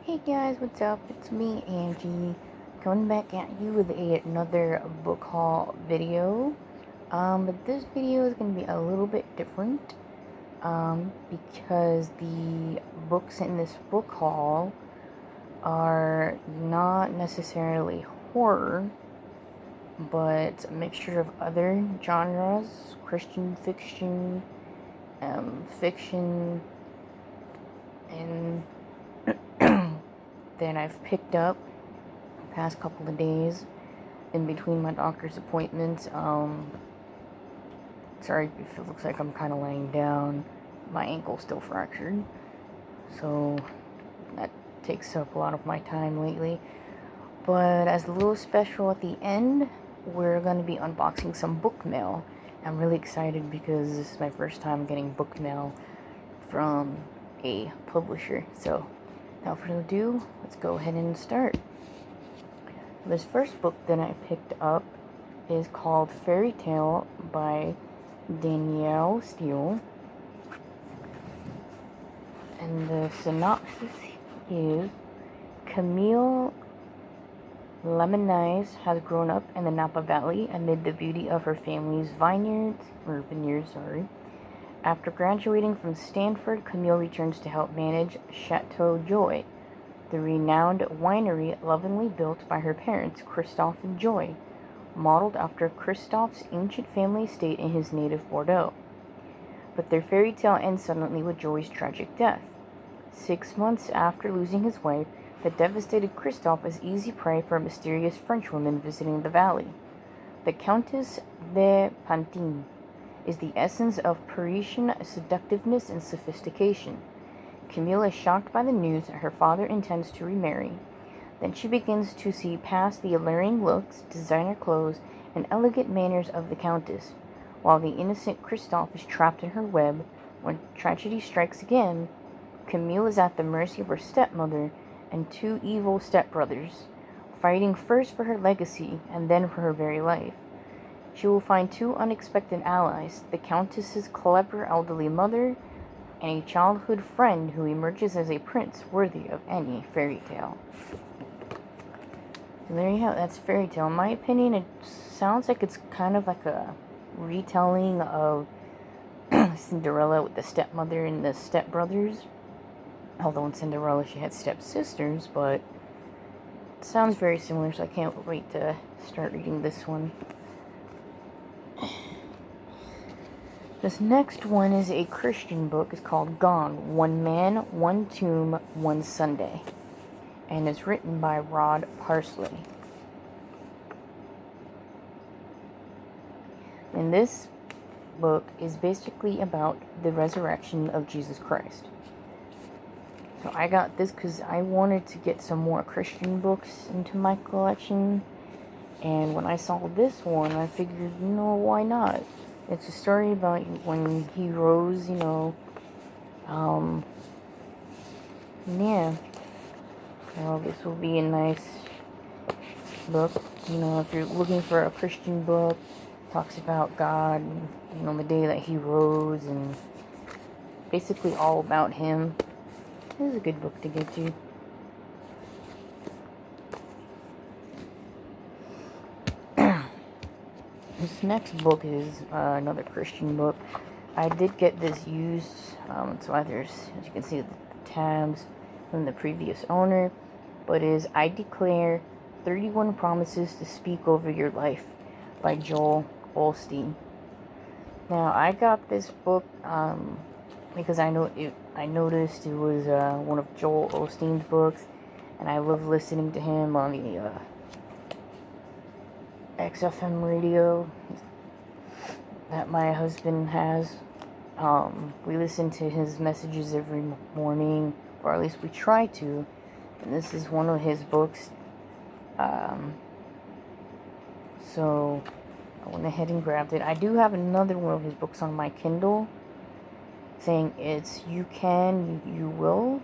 Hey guys, what's up? It's me, Angie, coming back at you with another book haul video. But this video is going to be a little bit different, because the books in this book haul are not necessarily horror, but a mixture of other genres, Christian fiction, fiction, and that I've picked up the past couple of days in between my doctor's appointments. Sorry if it looks like I'm kind of laying down. My ankle's still fractured, so that takes up a lot of my time lately. But as a little special at the end, we're going to be unboxing some book mail. I'm really excited because this is my first time getting book mail from a publisher. So without further ado, let's go ahead and start. This first book that I picked up is called Fairy Tale by Danielle Steele. And the synopsis is: Camille Lemonnize has grown up in the Napa Valley amid the beauty of her family's vineyards. After graduating from Stanford, Camille returns to help manage Chateau Joy, the renowned winery lovingly built by her parents, Christophe and Joy, modeled after Christophe's ancient family estate in his native Bordeaux. But their fairy tale ends suddenly with Joy's tragic death. 6 months after losing his wife, the devastated Christophe is easy prey for a mysterious Frenchwoman visiting the valley. The Countess de Pantin is the essence of Parisian seductiveness and sophistication. Camille is shocked by the news that her father intends to remarry. Then she begins to see past the alluring looks, designer clothes, and elegant manners of the Countess, while the innocent Christophe is trapped in her web. When tragedy strikes again, Camille is at the mercy of her stepmother and two evil stepbrothers, fighting first for her legacy and then for her very life. She will find two unexpected allies, the Countess's clever elderly mother and a childhood friend who emerges as a prince worthy of any fairy tale. So there you have it. That's Fairy Tale. In my opinion, it sounds like it's kind of like a retelling of Cinderella with the stepmother and the stepbrothers. Although in Cinderella she had stepsisters, but it sounds very similar, so I can't wait to start reading this one. This next one is a Christian book. It's called Gone, One Man, One Tomb, One Sunday. And it's written by Rod Parsley. And this book is basically about the resurrection of Jesus Christ. So I got this because I wanted to get some more Christian books into my collection. And when I saw this one, I figured, why not? It's a story about when he rose, yeah. Well, this will be a nice book. If you're looking for a Christian book, talks about God, the day that he rose, and basically all about him. This is a good book to get to. This next book is another Christian book. I did get this used, so there's, as you can see, the tabs from the previous owner, but is I Declare 31 Promises to Speak Over Your Life by Holstein. Now, I got this book because I noticed it was one of Joel Osteen's books, and I love listening to him on the XFM radio that my husband has. We listen to his messages every morning, or at least we try to, and this is one of his books. So I went ahead and grabbed it. I do have another one of his books on my Kindle, saying it's You Can, You Will,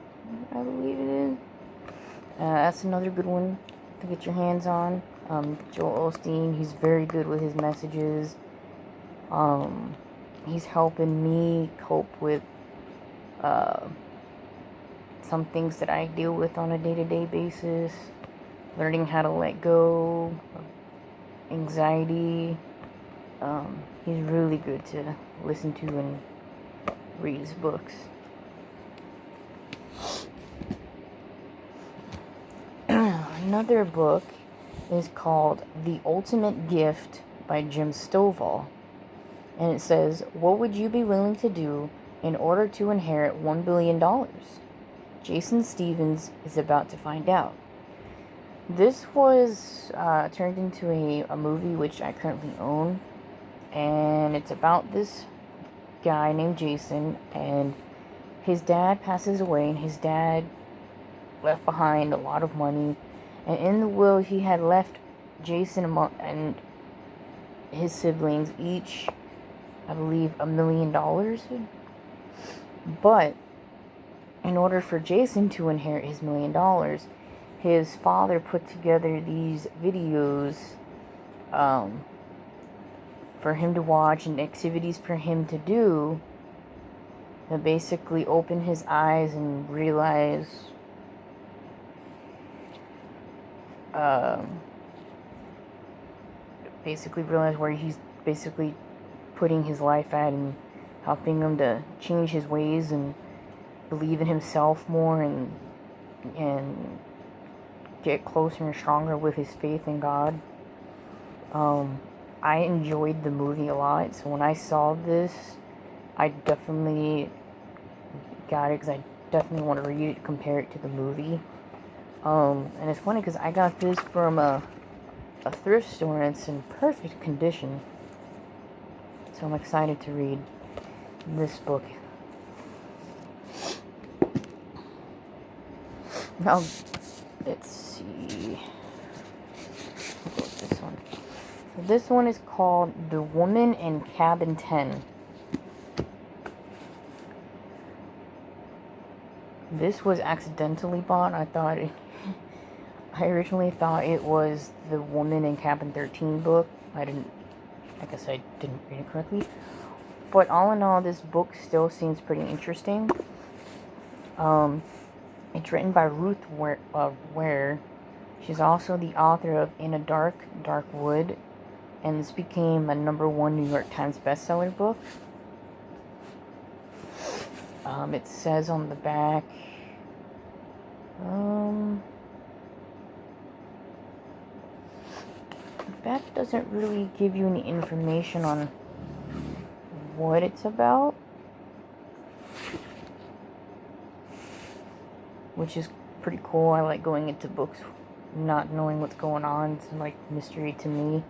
I believe it is. That's another good one to get your hands on. Joel Osteen, he's very good with his messages. He's helping me cope with some things that I deal with on a day-to-day basis, learning how to let go, anxiety. He's really good to listen to and read his books. Another book is called The Ultimate Gift by Jim Stovall. And it says, what would you be willing to do in order to inherit $1 billion? Jason Stevens is about to find out. This was turned into a movie which I currently own. And it's about this guy named Jason, and his dad passes away, and his dad left behind a lot of money. And in the will, he had left Jason and his siblings each, I believe, $1 million. But in order for Jason to inherit his $1 million, his father put together these videos for him to watch and activities for him to do that basically open his eyes and realize where he's basically putting his life at, and helping him to change his ways and believe in himself more, and get closer and stronger with his faith in God. I enjoyed the movie a lot, so when I saw this, I definitely got it, because I definitely want to read it, compare it to the movie. And it's funny, because I got this from a thrift store, and it's in perfect condition. So I'm excited to read this book. Now, let's see. I'll go with this one. This one is called The Woman in Cabin 10. This was accidentally bought. I originally thought it was The Woman in Cabin 13 book. I guess I didn't read it correctly. But all in all, this book still seems pretty interesting. It's written by Ruth Ware. She's also the author of In a Dark, Dark Wood. And this became a #1 New York Times bestseller book. It says on the back, the back doesn't really give you any information on what it's about, which is pretty cool. I like going into books not knowing what's going on. It's like mystery to me.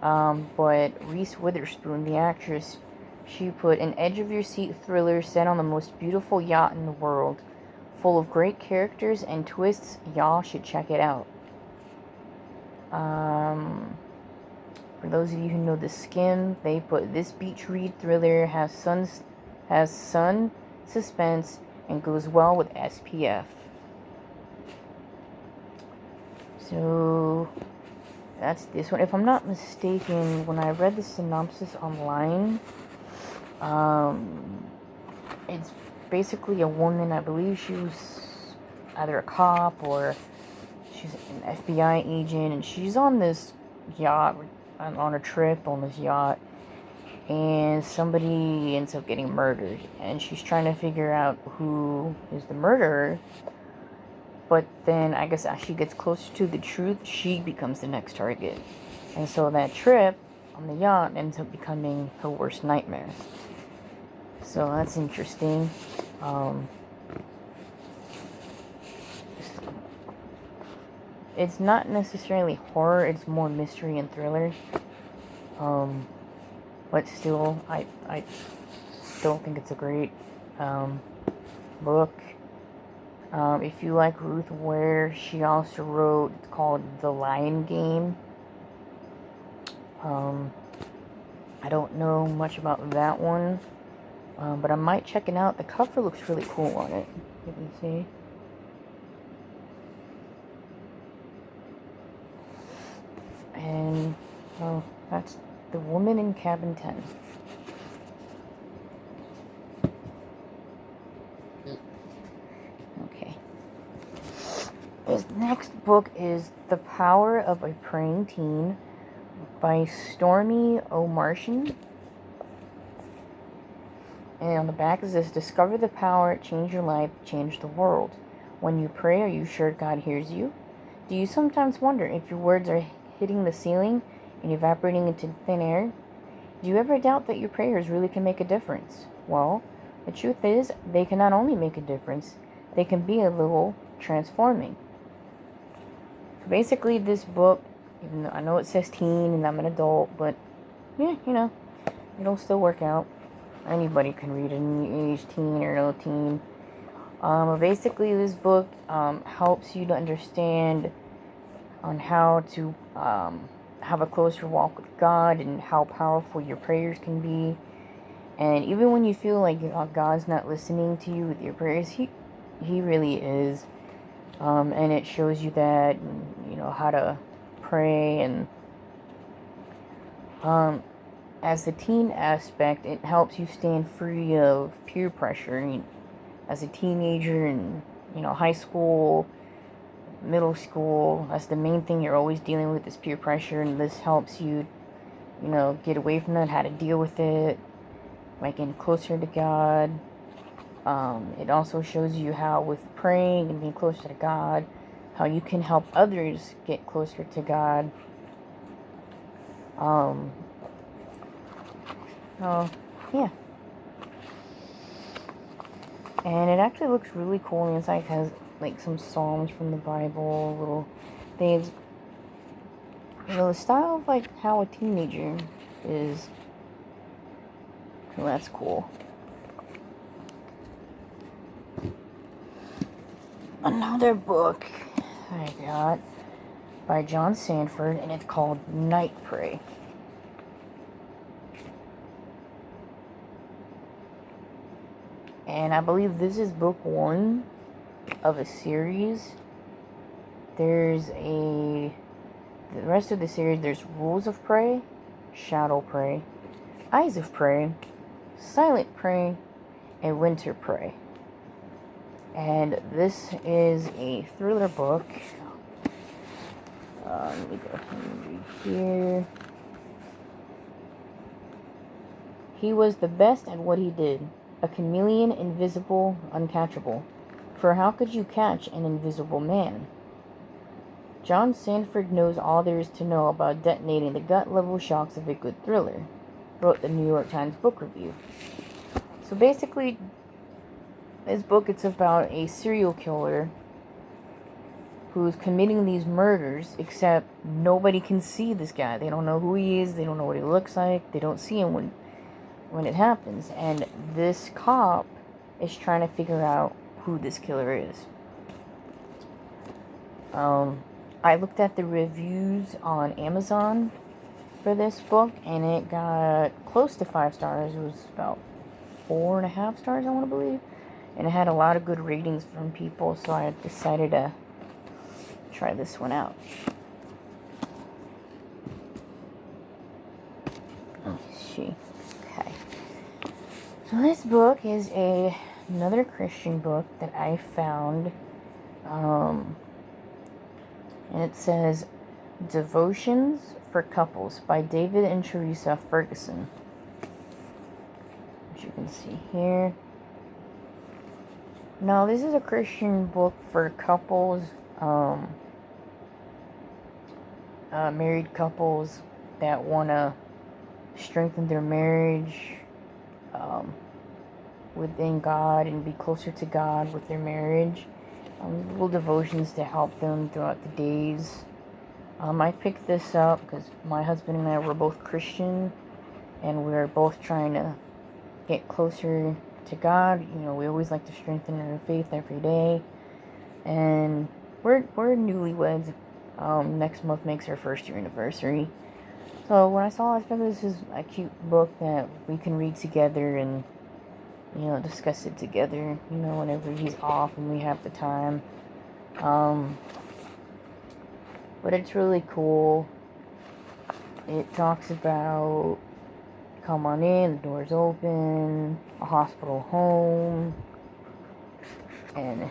But Reese Witherspoon, the actress, she put an edge-of-your-seat thriller set on the most beautiful yacht in the world, full of great characters and twists. Y'all should check it out. For those of you who know The Skim, they put this beach read thriller has sun, suspense, and goes well with SPF. So that's this one. If I'm not mistaken, when I read the synopsis online, it's basically a woman. I believe she was either a cop or she's an FBI agent, and she's on this yacht, on a trip on this yacht, and somebody ends up getting murdered, and she's trying to figure out who is the murderer. But then, I guess as she gets closer to the truth, she becomes the next target. And so that trip on the yacht ends up becoming her worst nightmare. So that's interesting. It's not necessarily horror, it's more mystery and thriller. But still, I still think it's a great book. If you like Ruth Ware, she also wrote, it's called The Lion Game. I don't know much about that one, but I might check it out. The cover looks really cool on it. You can see. And, that's The Woman in Cabin 10. Okay. His next book is The Power of a Praying Teen by Stormy Martian. And on the back is this: discover the power, change your life, change the world. When you pray, are you sure God hears you? Do you sometimes wonder if your words are hitting the ceiling and evaporating into thin air? Do you ever doubt that your prayers really can make a difference? Well, the truth is, they can not only make a difference, they can be a little transforming. So basically, this book, even though I know it says teen and I'm an adult, but yeah, it'll still work out. Anybody can read it, any age, teen or no teen. Basically, this book helps you to understand on how to have a closer walk with God and how powerful your prayers can be. And even when you feel like God's not listening to you with your prayers, He really is. And it shows you that, and, how to pray. And as the teen aspect, it helps you stand free of peer pressure. As a teenager in, high school, middle school, that's the main thing you're always dealing with is peer pressure. And this helps you, get away from that, how to deal with it, by getting closer to God. It also shows you how, with praying and being closer to God, how you can help others get closer to God. Yeah. And it actually looks really cool. Inside has like some psalms from the Bible, little things. The style of like how a teenager is. So that's cool. Another book I got by John Sanford, and it's called Night Pray. And I believe this is book 1 of a series. The rest of the series, there's Rules of Pray, Shadow Pray, Eyes of Pray, Silent Pray, and Winter Pray. And this is a thriller book. Let me go ahead and read here. He was the best at what he did. A chameleon, invisible, uncatchable. For how could you catch an invisible man? John Sanford knows all there is to know about detonating the gut-level shocks of a good thriller, wrote the New York Times Book Review. So basically, this book, it's about a serial killer who's committing these murders, except nobody can see this guy. They don't know who he is. They don't know what he looks like. They don't see him when it happens. And this cop is trying to figure out who this killer is. I looked at the reviews on Amazon for this book, and it got close to 5 stars. It was about 4.5 stars, I want to believe. And it had a lot of good ratings from people, so I decided to try this one out. Let's see. Okay. So this book is another Christian book that I found. And it says Devotions for Couples by David and Teresa Ferguson. As you can see here. Now, this is a Christian book for couples, married couples that want to strengthen their marriage within God and be closer to God with their marriage. Little devotions to help them throughout the days. I picked this up because my husband and I were both Christian, and we were both trying to get closer to God. We always like to strengthen our faith every day, and we're newlyweds. Next month makes our 1st year anniversary. So when I saw it, I thought this is a cute book that we can read together and discuss it together, whenever he's off and we have the time. But it's really cool. It talks about come on in, the door's open, a hospital home, and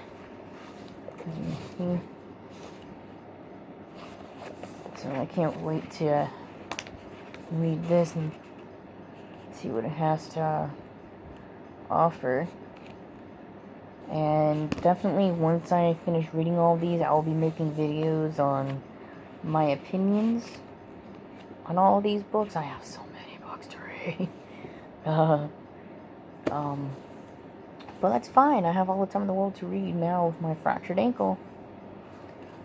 So I can't wait to read this and see what it has to offer. And definitely once I finish reading all these, I'll be making videos on my opinions on all these books. I have so many books to read. But that's fine. I have all the time in the world to read now with my fractured ankle.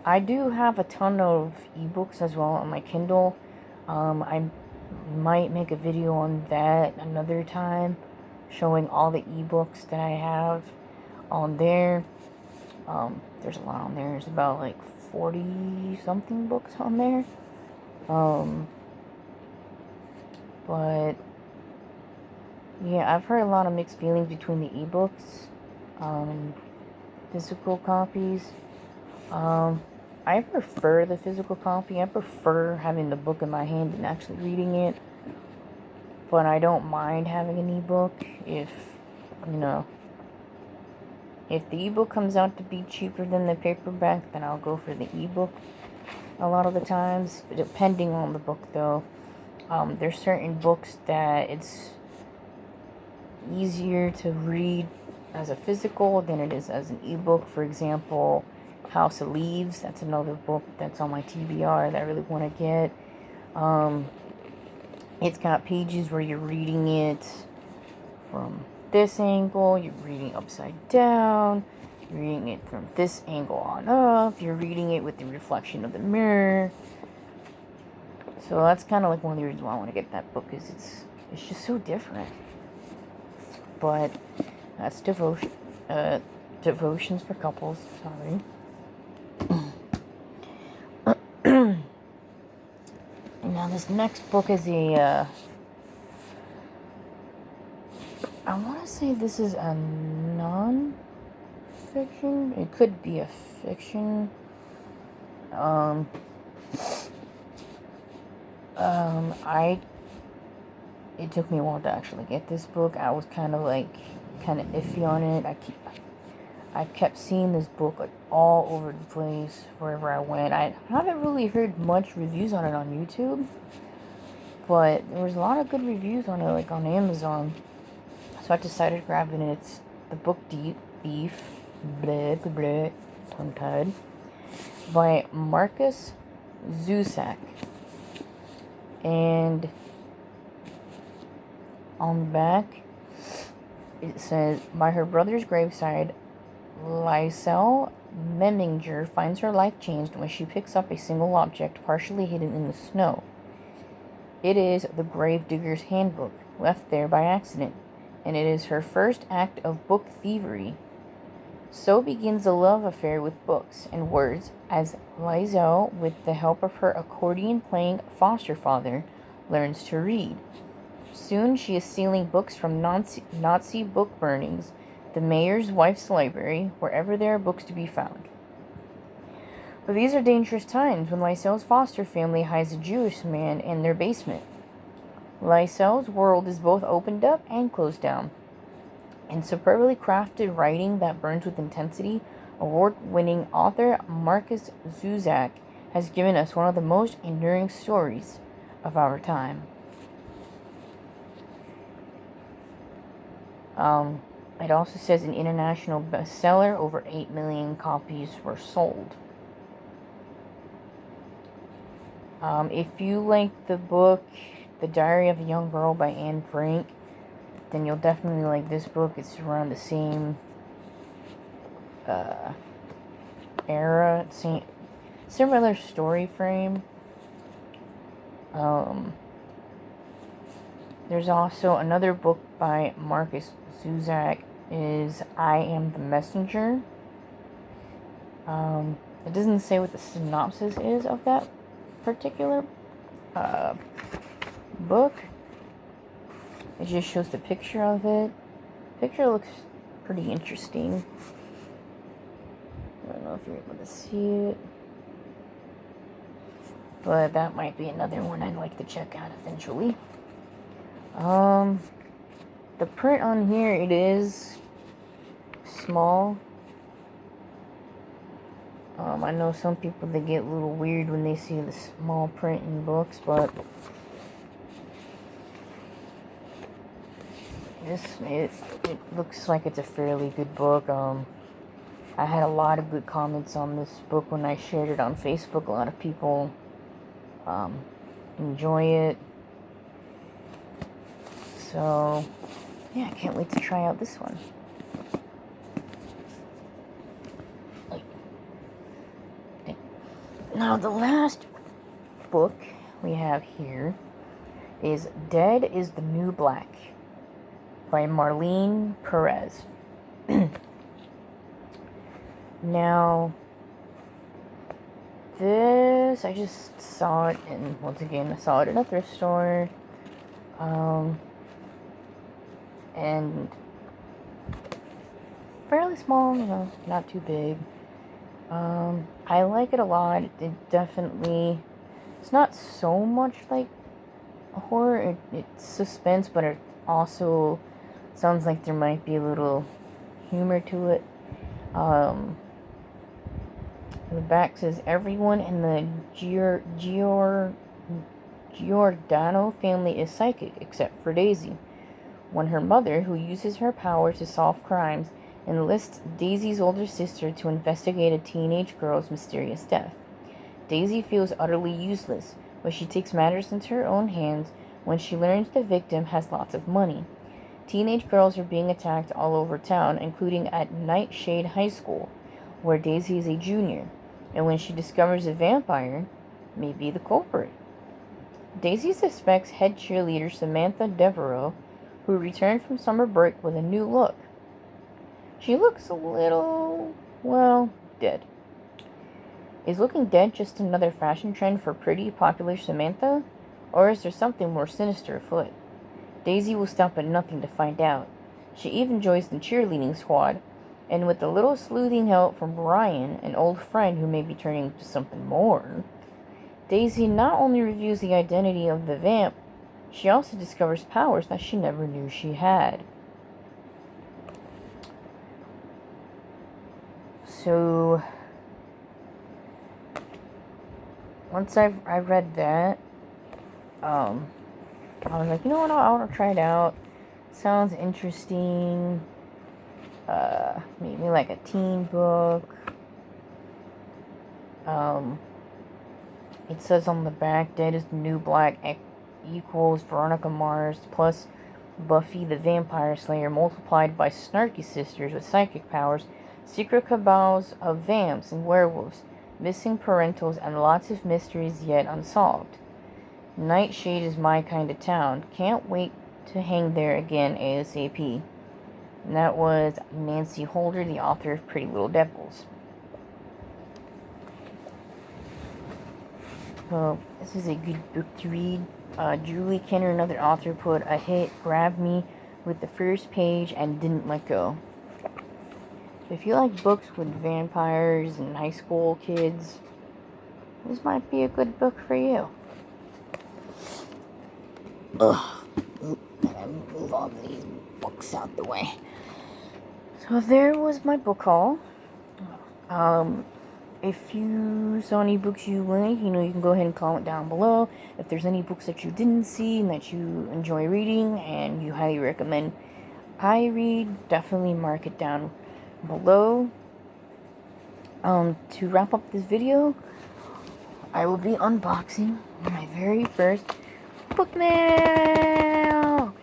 I do have a ton of ebooks as well on my Kindle. I might make a video on that another time, showing all the ebooks that I have on there. There's a lot on there. There's about like 40 something books on there. But yeah, I've heard a lot of mixed feelings between the ebooks, physical copies. I prefer the physical copy. I prefer having the book in my hand and actually reading it. But I don't mind having an ebook if, if the ebook comes out to be cheaper than the paperback, then I'll go for the ebook a lot of the times, depending on the book though. There's certain books that it's easier to read as a physical than it is as an ebook. For example, House of Leaves, that's another book that's on my TBR that I really want to get. It's got pages where you're reading it from this angle, you're reading upside down, you're reading it from this angle on up, you're reading it with the reflection of the mirror. So that's kind of like one of the reasons why I want to get that book, is it's just so different. But that's devotions for couples, sorry. Now this next book is I want to say this is a non-fiction. It could be a fiction. It took me a while to actually get this book. I was kind of iffy on it. I kept seeing this book like all over the place wherever I went. I haven't really heard much reviews on it on YouTube, but there was a lot of good reviews on it, like on Amazon. So I decided grabbing it. It's the book Beef, tongue-tied, by Marcus Zusak. And on the back, it says, by her brother's graveside, Lysel Meminger finds her life changed when she picks up a single object partially hidden in the snow. It is the Gravedigger's Handbook, left there by accident, and it is her first act of book thievery. So begins a love affair with books and words as Lysel, with the help of her accordion-playing foster father, learns to read. Soon she is stealing books from Nazi book burnings, the mayor's wife's library, wherever there are books to be found. But these are dangerous times when Lysel's foster family hides a Jewish man in their basement. Lysel's world is both opened up and closed down. In superbly crafted writing that burns with intensity, award-winning author Marcus Zusak has given us one of the most enduring stories of our time. It also says an international bestseller, over 8 million copies were sold. If you like the book The Diary of a Young Girl by Anne Frank, then you'll definitely like this book. It's around the same era, similar story frame. There's also another book by Marcus Zusak, is I Am the Messenger. It doesn't say what the synopsis is of that particular book. It just shows the picture of it. The picture looks pretty interesting. I don't know if you're able to see it, but that might be another one I'd like to check out eventually. The print on here, it is small. I know some people, they get a little weird when they see the small print in books, but it looks like it's a fairly good book. I had a lot of good comments on this book when I shared it on Facebook. A lot of people enjoy it. So, yeah, I can't wait to try out this one. Now, the last book we have here is Dead is the New Black by Marlene Perez. Now, this, I just saw it, and once again, I saw it in a thrift store. And fairly small, not too big. I like it a lot. It definitely, it's not so much like a horror. It's suspense, but it also sounds like there might be a little humor to it. The back says, everyone in the Giordano family is psychic, except for Daisy. When her mother, who uses her power to solve crimes, enlists Daisy's older sister to investigate a teenage girl's mysterious death. Daisy feels utterly useless, but she takes matters into her own hands when she learns the victim has lots of money. Teenage girls are being attacked all over town, including at Nightshade High School, where Daisy is a junior, and when she discovers a vampire, may be the culprit. Daisy suspects head cheerleader Samantha Devereaux, who returned from summer break with a new look. She looks a little, dead. Is looking dead just another fashion trend for pretty, popular Samantha? Or is there something more sinister afoot? Daisy will stop at nothing to find out. She even joins the cheerleading squad, and with a little sleuthing help from Ryan, an old friend who may be turning into something more, Daisy not only reveals the identity of the vamp, she also discovers powers that she never knew she had. So, once I read that, I was like, you know what, I want to try it out. Sounds interesting. Maybe like a teen book. It says on the back, Dead is the New Black equals Veronica Mars plus Buffy the Vampire Slayer multiplied by snarky sisters with psychic powers, secret cabals of vamps and werewolves, missing parentals, and lots of mysteries yet unsolved. Nightshade is my kind of town. Can't wait to hang there again ASAP. And that was Nancy Holder, the author of Pretty Little Devils. So, this is a good book to read. Julie Kenner, another author, put a hit, grabbed me with the first page and didn't let go. So if you like books with vampires and high school kids, this might be a good book for you. Ugh. I gotta move all these books out the way. So there was my book haul. If you saw any books you like, you can go ahead and comment down below. If there's any books that you didn't see and that you enjoy reading and you highly recommend I read, definitely mark it down below. To wrap up this video, I will be unboxing my very first book mail.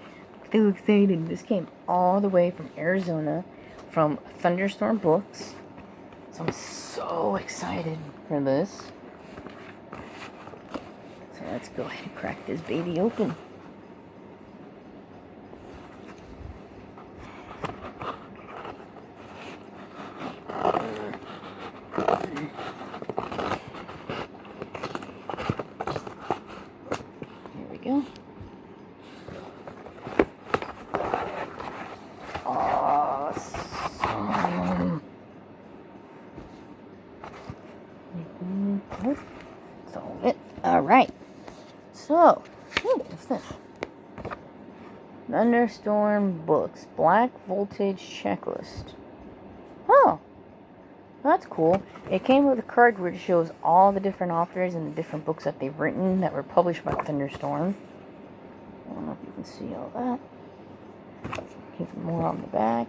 So excited. This came all the way from Arizona from Thunderstorm Books. So I'm so excited for this. So let's go ahead and crack this baby open. Here we go. Awesome. Solve it. Alright. So, what's this? Thunderstorm Books. Black Voltage Checklist. Oh. That's cool. It came with a card which shows all the different authors and the different books that they've written that were published by Thunderstorm. I don't know if you can see all that. Even more on the back.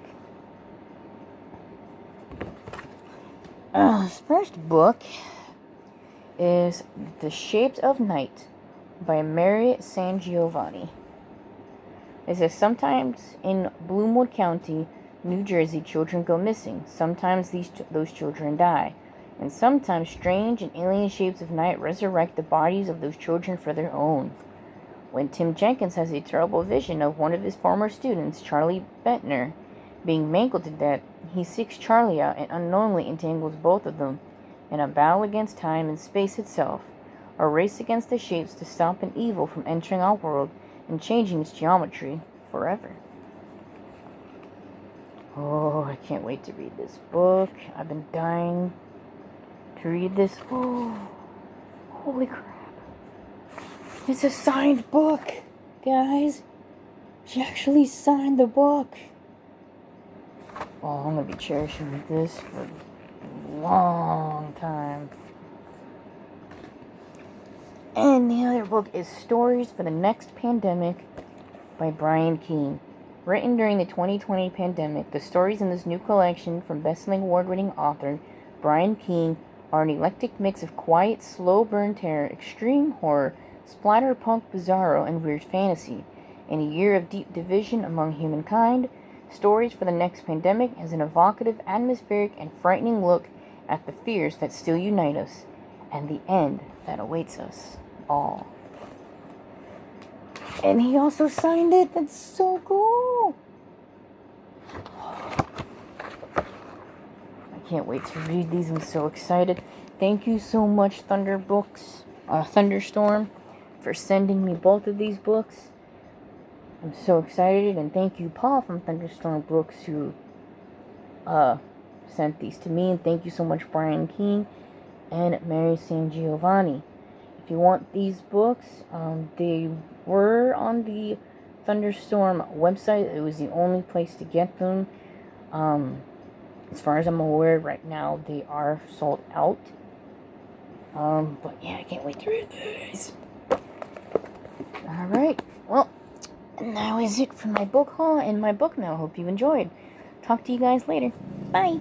This first book is The Shapes of Night by Mary Sangiovani. It says, sometimes in Bloomwood County, New Jersey, children go missing. Sometimes those children die. And sometimes strange and alien shapes of night resurrect the bodies of those children for their own. When Tim Jenkins has a terrible vision of one of his former students, Charlie Bentner, being mangled to death, he seeks Charlie out and unknowingly entangles both of them in a battle against time and space itself, a race against the shapes to stop an evil from entering our world and changing its geometry forever. Oh, I can't wait to read this book. I've been dying to read this. Oh, holy crap. It's a signed book, guys. She actually signed the book. Oh, I'm going to be cherishing this for a long time. And the other book is Stories for the Next Pandemic by Brian Keane. Written during the 2020 pandemic, the stories in this new collection from best-selling award-winning author Brian Keane are an eclectic mix of quiet, slow-burn terror, extreme horror, splatterpunk, bizarro, and weird fantasy. In a year of deep division among humankind, Stories for the Next Pandemic has an evocative, atmospheric, and frightening look at the fears that still unite us and the end that awaits us all. And he also signed it. That's so cool. I can't wait to read these. I'm so excited. Thank you so much, Thunderstorm, for sending me both of these books. I'm so excited, and thank you, Paul from Thunderstorm Books, who sent these to me, and thank you so much, Brian Keane and Mary Sangiovani. If you want these books, they were on the Thunderstorm website. It was the only place to get them. As far as I'm aware, right now they are sold out. But yeah, I can't wait to read these. Alright, well, that was it for my book haul and my book now. Hope you enjoyed. Talk to you guys later. Bye.